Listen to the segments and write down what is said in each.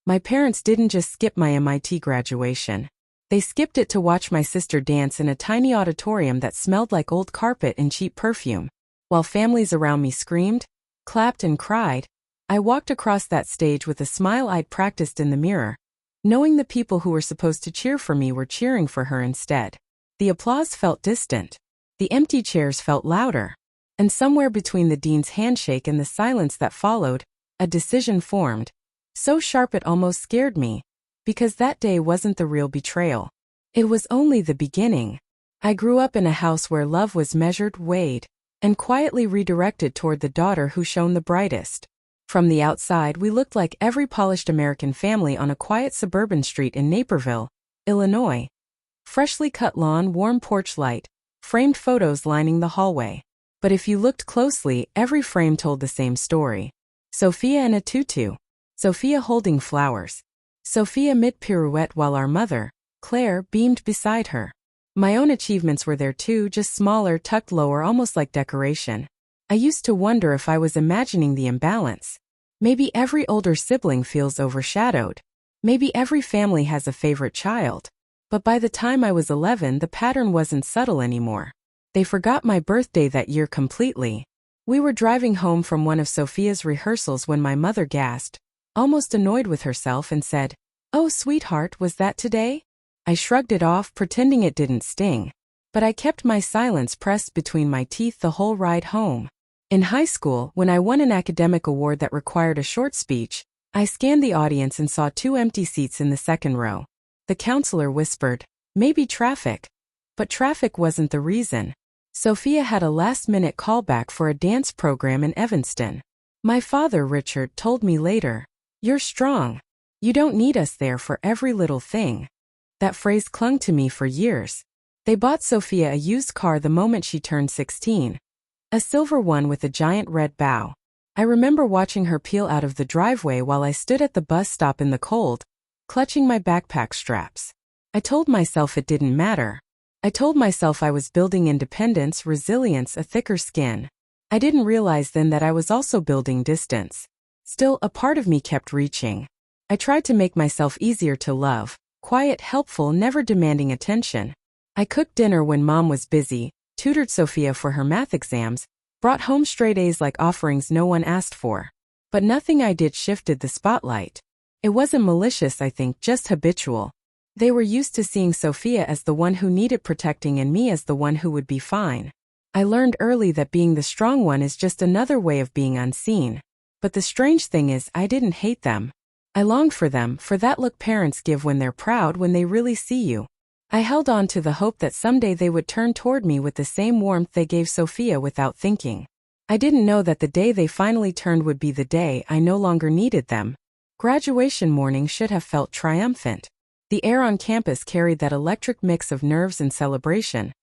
My parents didn't just skip my MIT graduation. They skipped it to watch my sister dance in a tiny auditorium that smelled like old carpet and cheap perfume. While families around me screamed, clapped and cried, I walked across that stage with a smile I'd practiced in the mirror, knowing the people who were supposed to cheer for me were cheering for her instead. The applause felt distant. The empty chairs felt louder. And somewhere between the dean's handshake and the silence that followed, a decision formed, so sharp it almost scared me, because that day wasn't the real betrayal. It was only the beginning. I grew up in a house where love was measured, weighed, and quietly redirected toward the daughter who shone the brightest. From the outside, we looked like every polished American family on a quiet suburban street in Naperville, Illinois. Freshly cut lawn, warm porch light, framed photos lining the hallway. But if you looked closely, every frame told the same story. Sophia in a tutu. Sophia holding flowers. Sophia mid-pirouette while our mother, Claire, beamed beside her. My own achievements were there too, just smaller, tucked lower, almost like decoration. I used to wonder if I was imagining the imbalance. Maybe every older sibling feels overshadowed. Maybe every family has a favorite child. But by the time I was 11, the pattern wasn't subtle anymore. They forgot my birthday that year completely. We were driving home from one of Sophia's rehearsals when my mother gasped, almost annoyed with herself, and said, "Oh, sweetheart, was that today?" I shrugged it off, pretending it didn't sting. But I kept my silence pressed between my teeth the whole ride home. In high school, when I won an academic award that required a short speech, I scanned the audience and saw 2 empty seats in the second row. The counselor whispered, "Maybe traffic." But traffic wasn't the reason. Sophia had a last-minute callback for a dance program in Evanston. My father, Richard, told me later, "You're strong. You don't need us there for every little thing." That phrase clung to me for years. They bought Sophia a used car the moment she turned 16. A silver one with a giant red bow. I remember watching her peel out of the driveway while I stood at the bus stop in the cold, clutching my backpack straps. I told myself it didn't matter. I told myself I was building independence, resilience, a thicker skin. I didn't realize then that I was also building distance. Still, a part of me kept reaching. I tried to make myself easier to love, quiet, helpful, never demanding attention. I cooked dinner when Mom was busy, tutored Sophia for her math exams, brought home straight A's like offerings no one asked for. But nothing I did shifted the spotlight. It wasn't malicious, I think, just habitual. They were used to seeing Sophia as the one who needed protecting and me as the one who would be fine. I learned early that being the strong one is just another way of being unseen. But the strange thing is, I didn't hate them. I longed for them, for that look parents give when they're proud, when they really see you. I held on to the hope that someday they would turn toward me with the same warmth they gave Sophia without thinking. I didn't know that the day they finally turned would be the day I no longer needed them. Graduation morning should have felt triumphant. The air on campus carried that electric mix of nerves and celebration.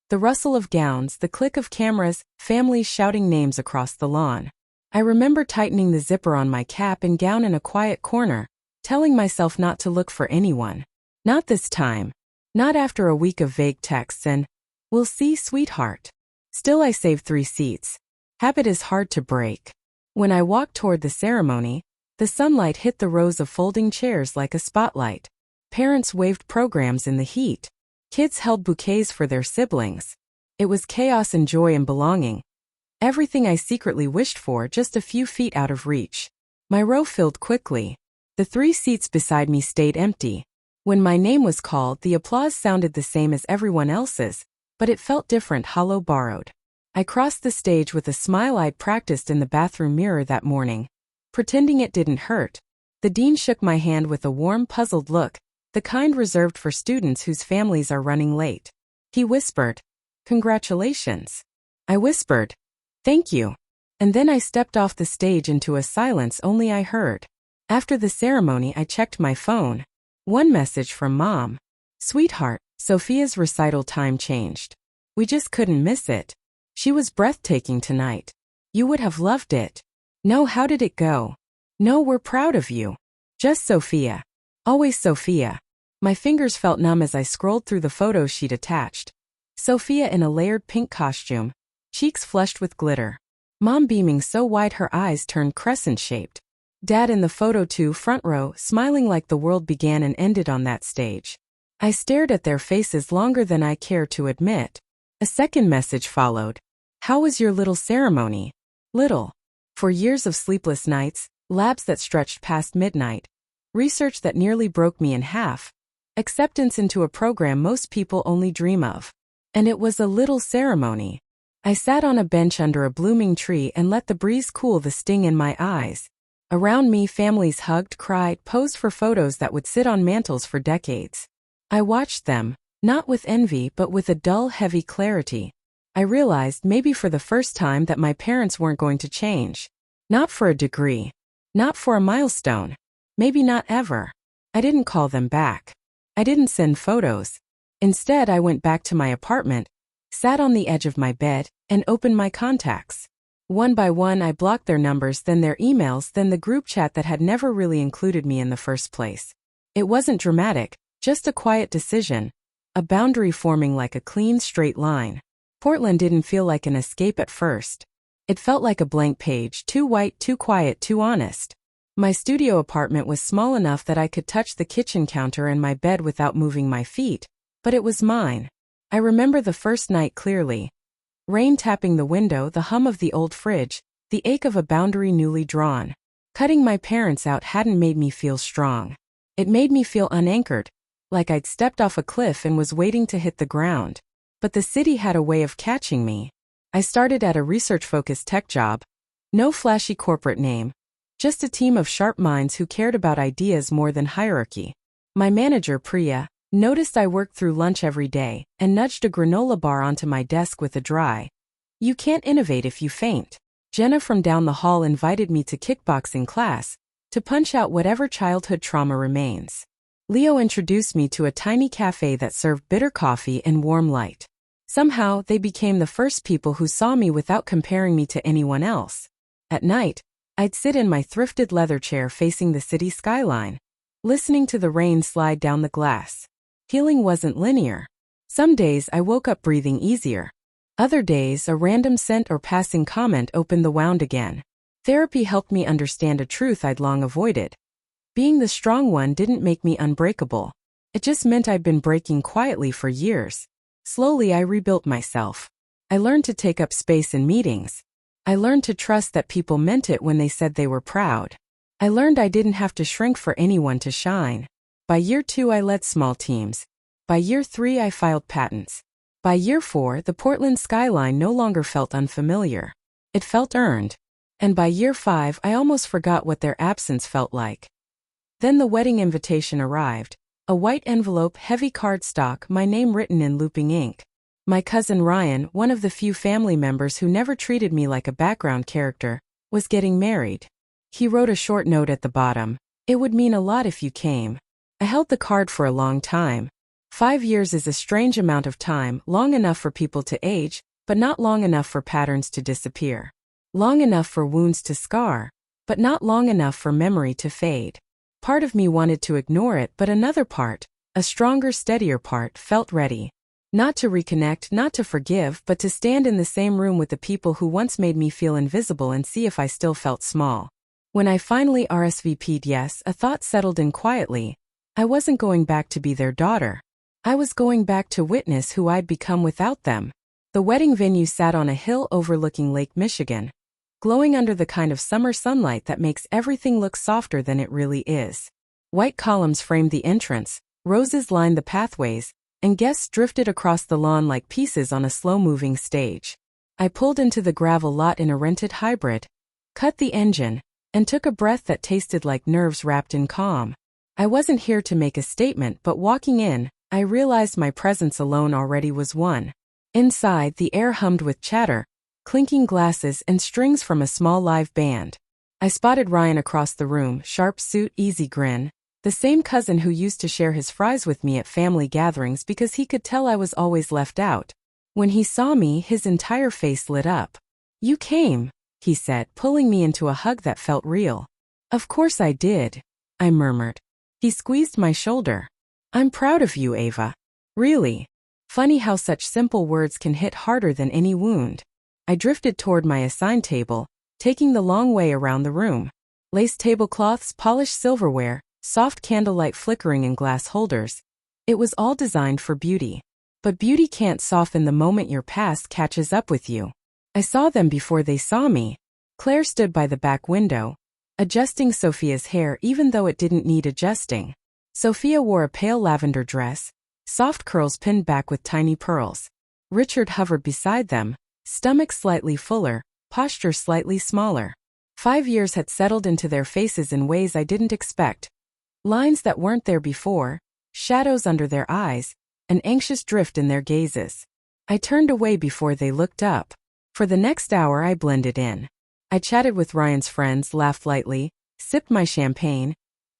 The rustle of gowns, the click of cameras, families shouting names across the lawn. I remember tightening the zipper on my cap and gown in a quiet corner, telling myself not to look for anyone. Not this time. Not after a week of vague texts and, "We'll see, sweetheart." Still, I saved 3 seats. Habit is hard to break. When I walked toward the ceremony, the sunlight hit the rows of folding chairs like a spotlight. Parents waved programs in the heat. Kids held bouquets for their siblings. It was chaos and joy and belonging. Everything I secretly wished for, just a few feet out of reach. My row filled quickly. The 3 seats beside me stayed empty. When my name was called, the applause sounded the same as everyone else's, but it felt different, hollow, borrowed. I crossed the stage with a smile I'd practiced in the bathroom mirror that morning, pretending it didn't hurt. The dean shook my hand with a warm, puzzled look, the kind reserved for students whose families are running late. He whispered, "Congratulations." I whispered, "Thank you." And then I stepped off the stage into a silence only I heard. After the ceremony, I checked my phone. One message from Mom. "Sweetheart, Sophia's recital time changed. We just couldn't miss it. She was breathtaking tonight. You would have loved it." "No, how did it go?" "No, we're proud of you." "Just Sophia. Always Sophia." My fingers felt numb as I scrolled through the photos she'd attached. Sophia in a layered pink costume, cheeks flushed with glitter. Mom beaming so wide her eyes turned crescent-shaped. Dad in the photo too, front row, smiling like the world began and ended on that stage. I stared at their faces longer than I care to admit. A second message followed. How was your little ceremony? Little. For years of sleepless nights, labs that stretched past midnight, research that nearly broke me in half, acceptance into a program most people only dream of. And it was a little ceremony. I sat on a bench under a blooming tree and let the breeze cool the sting in my eyes. Around me, families hugged, cried, posed for photos that would sit on mantles for decades. I watched them, not with envy but with a dull, heavy clarity. I realized, maybe for the first time, that my parents weren't going to change. Not for a degree. Not for a milestone. Maybe not ever. I didn't call them back. I didn't send photos. Instead, I went back to my apartment, sat on the edge of my bed, and opened my contacts. One by one, I blocked their numbers, then their emails, then the group chat that had never really included me in the first place. It wasn't dramatic, just a quiet decision. A boundary forming like a clean, straight line. Portland didn't feel like an escape at first. It felt like a blank page, too white, too quiet, too honest. My studio apartment was small enough that I could touch the kitchen counter and my bed without moving my feet, but it was mine. I remember the first night clearly. Rain tapping the window, the hum of the old fridge, the ache of a boundary newly drawn. Cutting my parents out hadn't made me feel strong. It made me feel unanchored, like I'd stepped off a cliff and was waiting to hit the ground. But the city had a way of catching me. I started at a research-focused tech job. No flashy corporate name. Just a team of sharp minds who cared about ideas more than hierarchy. My manager, Priya, noticed I worked through lunch every day and nudged a granola bar onto my desk with a dry, "You can't innovate if you faint." Jenna from down the hall invited me to kickboxing class, to punch out whatever childhood trauma remains. Leo introduced me to a tiny cafe that served bitter coffee and warm light. Somehow, they became the first people who saw me without comparing me to anyone else. At night, I'd sit in my thrifted leather chair facing the city skyline, listening to the rain slide down the glass. Healing wasn't linear. Some days I woke up breathing easier. Other days, a random scent or passing comment opened the wound again. Therapy helped me understand a truth I'd long avoided. Being the strong one didn't make me unbreakable. It just meant I'd been breaking quietly for years. Slowly, I rebuilt myself. I learned to take up space in meetings. I learned to trust that people meant it when they said they were proud. I learned I didn't have to shrink for anyone to shine. By year 2, I led small teams. By year 3, I filed patents. By year 4, the Portland skyline no longer felt unfamiliar. It felt earned. And by year 5, I almost forgot what their absence felt like. Then the wedding invitation arrived. A white envelope, heavy cardstock, my name written in looping ink. My cousin Ryan, one of the few family members who never treated me like a background character, was getting married. He wrote a short note at the bottom. "It would mean a lot if you came." I held the card for a long time. 5 years is a strange amount of time, long enough for people to age, but not long enough for patterns to disappear. Long enough for wounds to scar, but not long enough for memory to fade. Part of me wanted to ignore it, but another part, a stronger, steadier part, felt ready. Not to reconnect, not to forgive, but to stand in the same room with the people who once made me feel invisible and see if I still felt small. When I finally RSVP'd yes, a thought settled in quietly. I wasn't going back to be their daughter. I was going back to witness who I'd become without them. The wedding venue sat on a hill overlooking Lake Michigan, glowing under the kind of summer sunlight that makes everything look softer than it really is. White columns framed the entrance, roses lined the pathways, and guests drifted across the lawn like pieces on a slow-moving stage. I pulled into the gravel lot in a rented hybrid, cut the engine, and took a breath that tasted like nerves wrapped in calm. I wasn't here to make a statement, but walking in, I realized my presence alone already was one. Inside, the air hummed with chatter, clinking glasses and strings from a small live band. I spotted Ryan across the room, sharp suit, easy grin, the same cousin who used to share his fries with me at family gatherings because he could tell I was always left out. When he saw me, his entire face lit up. "You came," he said, pulling me into a hug that felt real. "Of course I did," I murmured. He squeezed my shoulder. "I'm proud of you, Ava. Really." Funny how such simple words can hit harder than any wound. I drifted toward my assigned table, taking the long way around the room. Lace tablecloths, polished silverware, soft candlelight flickering in glass holders. It was all designed for beauty. But beauty can't soften the moment your past catches up with you. I saw them before they saw me. Claire stood by the back window, adjusting Sophia's hair even though it didn't need adjusting. Sophia wore a pale lavender dress, soft curls pinned back with tiny pearls. Richard hovered beside them, stomach slightly fuller, posture slightly smaller. 5 years had settled into their faces in ways I didn't expect. Lines that weren't there before, shadows under their eyes, an anxious drift in their gazes. I turned away before they looked up. For the next hour I blended in. I chatted with Ryan's friends, laughed lightly, sipped my champagne,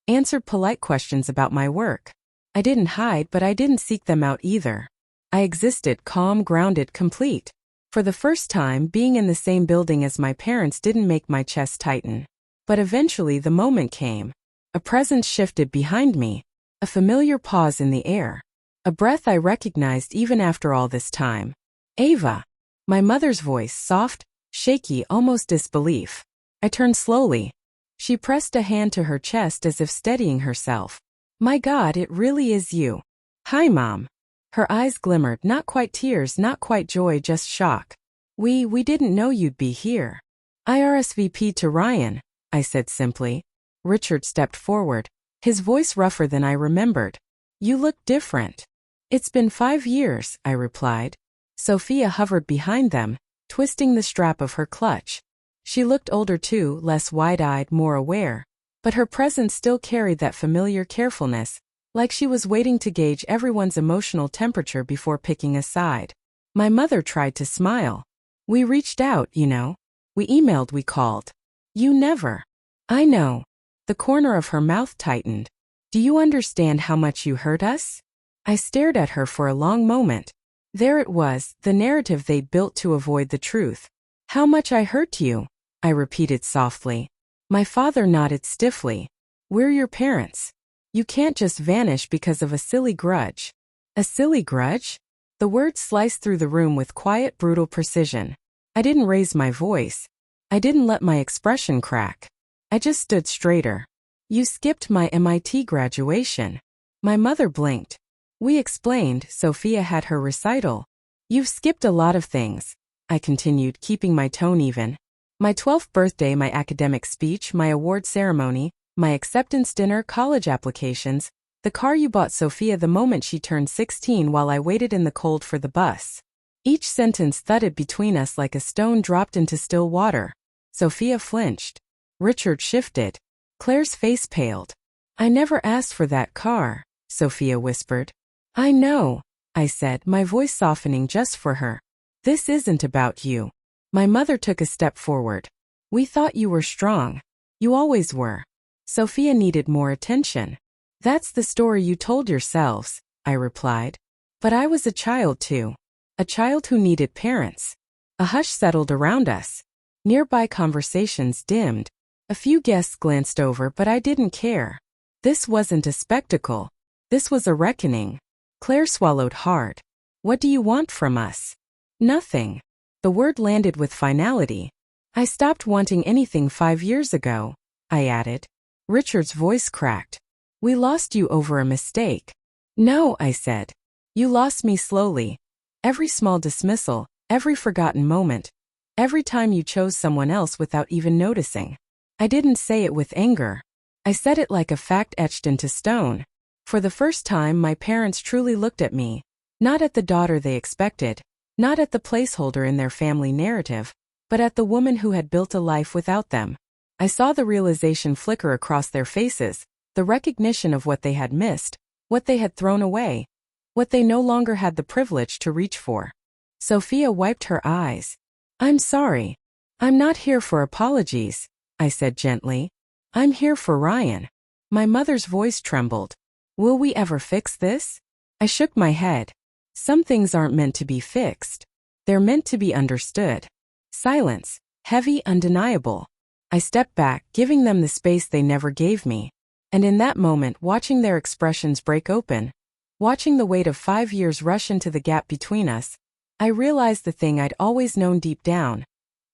answered polite questions about my work. I didn't hide, but I didn't seek them out either. I existed, calm, grounded, complete. For the first time, being in the same building as my parents didn't make my chest tighten. But eventually the moment came. A presence shifted behind me, a familiar pause in the air. A breath I recognized even after all this time. Ava. My mother's voice, soft, shaky, almost disbelief. I turned slowly. She pressed a hand to her chest as if steadying herself. My God, it really is you. Hi, Mom. Her eyes glimmered, not quite tears, not quite joy, just shock. We didn't know you'd be here. I RSVP'd to Ryan, I said simply. Richard stepped forward, his voice rougher than I remembered. You look different. It's been 5 years, I replied. Sophia hovered behind them, twisting the strap of her clutch. She looked older too, less wide-eyed, more aware. But her presence still carried that familiar carefulness, like she was waiting to gauge everyone's emotional temperature before picking a side. My mother tried to smile. We reached out, you know. We emailed, we called. You never. I know. The corner of her mouth tightened. Do you understand how much you hurt us? I stared at her for a long moment. There it was, the narrative they'd built to avoid the truth. How much I hurt you, I repeated softly. My father nodded stiffly. We're your parents. You can't just vanish because of a silly grudge. A silly grudge? The words sliced through the room with quiet, brutal precision. I didn't raise my voice. I didn't let my expression crack. I just stood straighter. You skipped my MIT graduation. My mother blinked. We explained, Sophia had her recital. You've skipped a lot of things, I continued, keeping my tone even. My 12th birthday, my academic speech, my award ceremony, my acceptance dinner, college applications, the car you bought Sophia the moment she turned 16 while I waited in the cold for the bus. Each sentence thudded between us like a stone dropped into still water. Sophia flinched. Richard shifted. Claire's face paled. I never asked for that car, Sophia whispered. I know, I said, my voice softening just for her. This isn't about you. My mother took a step forward. We thought you were strong. You always were. Sophia needed more attention. That's the story you told yourselves, I replied. But I was a child too. A child who needed parents. A hush settled around us. Nearby conversations dimmed. A few guests glanced over, but I didn't care. This wasn't a spectacle. This was a reckoning. Claire swallowed hard. What do you want from us? Nothing. The word landed with finality. I stopped wanting anything 5 years ago, I added. Richard's voice cracked. We lost you over a mistake. No, I said. You lost me slowly. Every small dismissal, every forgotten moment, every time you chose someone else without even noticing. I didn't say it with anger. I said it like a fact etched into stone. For the first time, my parents truly looked at me, not at the daughter they expected, not at the placeholder in their family narrative, but at the woman who had built a life without them. I saw the realization flicker across their faces, the recognition of what they had missed, what they had thrown away, what they no longer had the privilege to reach for. Sophia wiped her eyes. I'm sorry. I'm not here for apologies, I said gently. I'm here for Ryan. My mother's voice trembled. Will we ever fix this? I shook my head. Some things aren't meant to be fixed. They're meant to be understood. Silence, heavy, undeniable. I stepped back, giving them the space they never gave me. And in that moment, watching their expressions break open, watching the weight of 5 years rush into the gap between us, I realized the thing I'd always known deep down.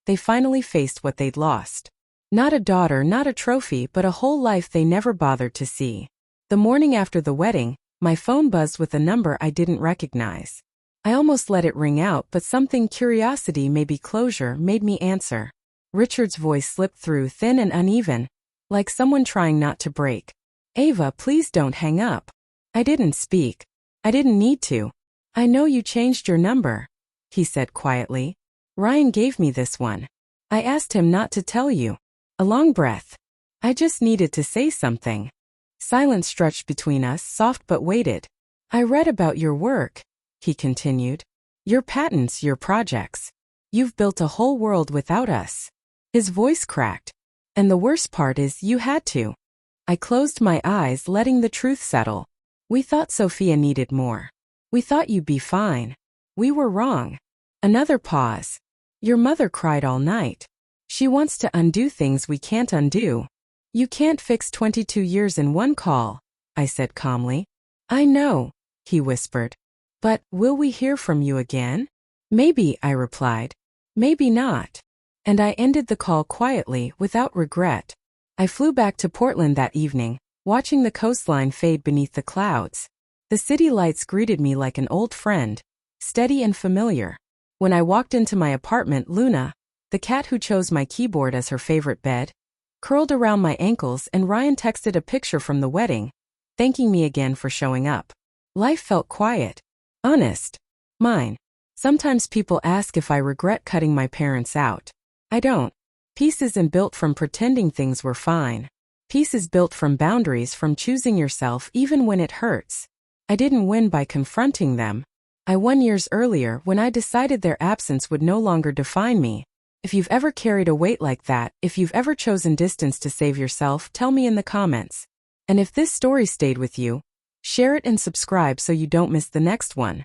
They finally faced what they'd lost. Not a daughter, not a trophy, but a whole life they never bothered to see. The morning after the wedding, my phone buzzed with a number I didn't recognize. I almost let it ring out, but something, curiosity, maybe closure, made me answer. Richard's voice slipped through, thin and uneven, like someone trying not to break. Ava, please don't hang up. I didn't speak. I didn't need to. I know you changed your number, he said quietly. Ryan gave me this one. I asked him not to tell you. A long breath. I just needed to say something. Silence stretched between us, soft but weighted. I read about your work, he continued. Your patents, your projects. You've built a whole world without us. His voice cracked. And the worst part is, you had to. I closed my eyes, letting the truth settle. We thought Sophia needed more. We thought you'd be fine. We were wrong. Another pause. Your mother cried all night. She wants to undo things we can't undo. You can't fix 22 years in one call, I said calmly. I know, he whispered. But, will we hear from you again? Maybe, I replied. Maybe not. And I ended the call quietly, without regret. I flew back to Portland that evening, watching the coastline fade beneath the clouds. The city lights greeted me like an old friend, steady and familiar. When I walked into my apartment, Luna, the cat who chose my keyboard as her favorite bed, curled around my ankles, and Ryan texted a picture from the wedding, thanking me again for showing up. Life felt quiet. Honest. Mine. Sometimes people ask if I regret cutting my parents out. I don't. Peace isn't built from pretending things were fine. Peace is built from boundaries, from choosing yourself even when it hurts. I didn't win by confronting them. I won years earlier when I decided their absence would no longer define me. If you've ever carried a weight like that, if you've ever chosen distance to save yourself, tell me in the comments. And if this story stayed with you, share it and subscribe so you don't miss the next one.